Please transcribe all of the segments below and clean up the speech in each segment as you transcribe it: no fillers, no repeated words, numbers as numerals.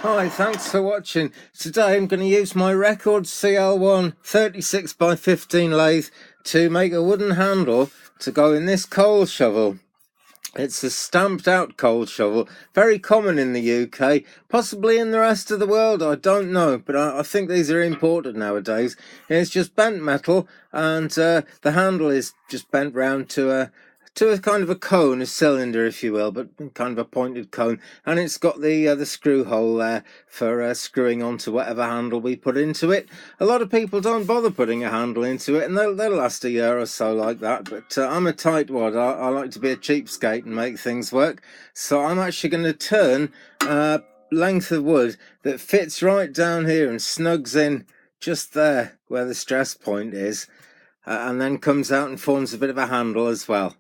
Hi, thanks for watching. Today I'm going to use my record CL1 36 by 15 lathe to make a wooden handle to go in this coal shovel. It's a stamped out coal shovel, very common in the UK, possibly in the rest of the world, I don't know, but I think these are imported nowadays. It's just bent metal, and the handle is just bent round to a kind of a cone, a cylinder if you will, but kind of a pointed cone, and it's got the screw hole there for screwing onto whatever handle we put into it. A lot of people don't bother putting a handle into it, and they'll last a year or so like that, but I'm a tightwad. I like to be a cheapskate and make things work, so I'm actually going to turn a length of wood that fits right down here and snugs in just there where the stress point is, and then comes out and forms a bit of a handle as well.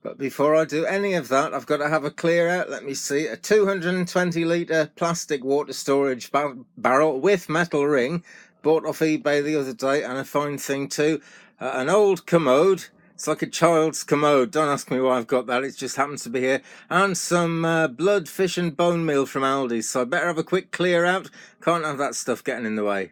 But before I do any of that, I've got to have a clear out. Let me see, a 220 litre plastic water storage barrel with metal ring, bought off eBay the other day, and a fine thing too. An old commode, it's like a child's commode, don't ask me why I've got that, it just happens to be here, and some blood, fish and bone meal from Aldi, so I better have a quick clear out, can't have that stuff getting in the way.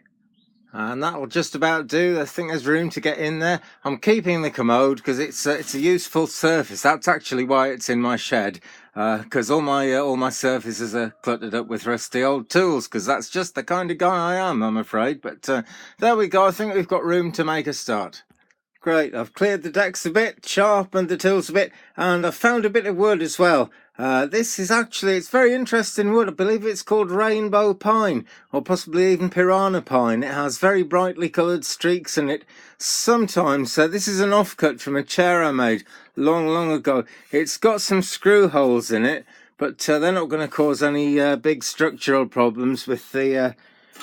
And that'll just about do. I think there's room to get in there. I'm keeping the commode because it's a useful surface. That's actually why it's in my shed, because all my surfaces are cluttered up with rusty old tools, because that's just the kind of guy I am, I'm afraid. But there we go. I think we've got room to make a start. Great, I've cleared the decks a bit, sharpened the tools a bit, and I've found a bit of wood as well. This is actually, it's very interesting wood. I believe it's called rainbow pine, or possibly even piranha pine. It has very brightly coloured streaks in it. Sometimes, this is an offcut from a chair I made long ago. It's got some screw holes in it, but they're not going to cause any big structural problems with this,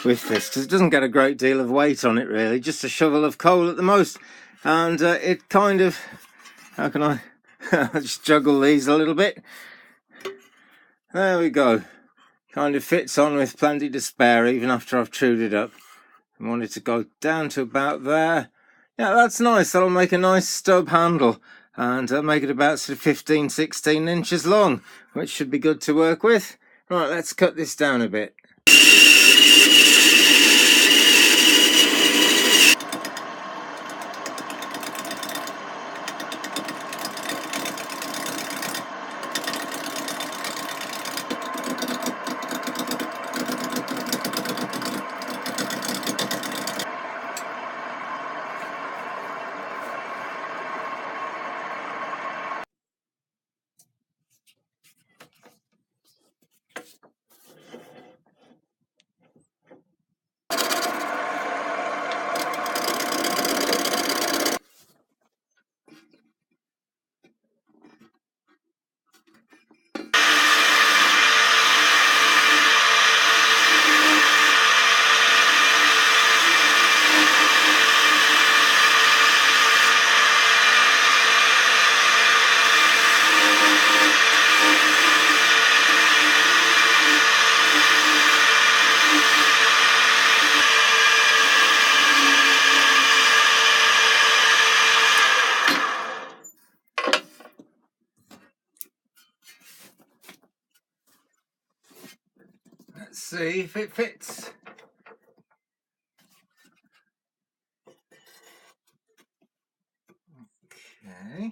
because it doesn't get a great deal of weight on it really, just a shovel of coal at the most. And it kind of, how can I just juggle these a little bit? There we go. Kind of fits on with plenty to spare even after I've chewed it up. I want it to go down to about there. Yeah, that's nice. That'll make a nice stub handle, and make it about sort of 15-16 inches long, which should be good to work with. Right, let's cut this down a bit. Let's see if it fits. Okay.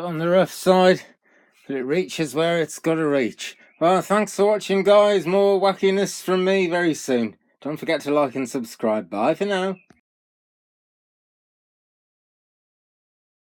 bit on the rough side, but it reaches where it's got to reach. Well, thanks for watching, guys. More wackiness from me very soon. Don't forget to like and subscribe. Bye for now.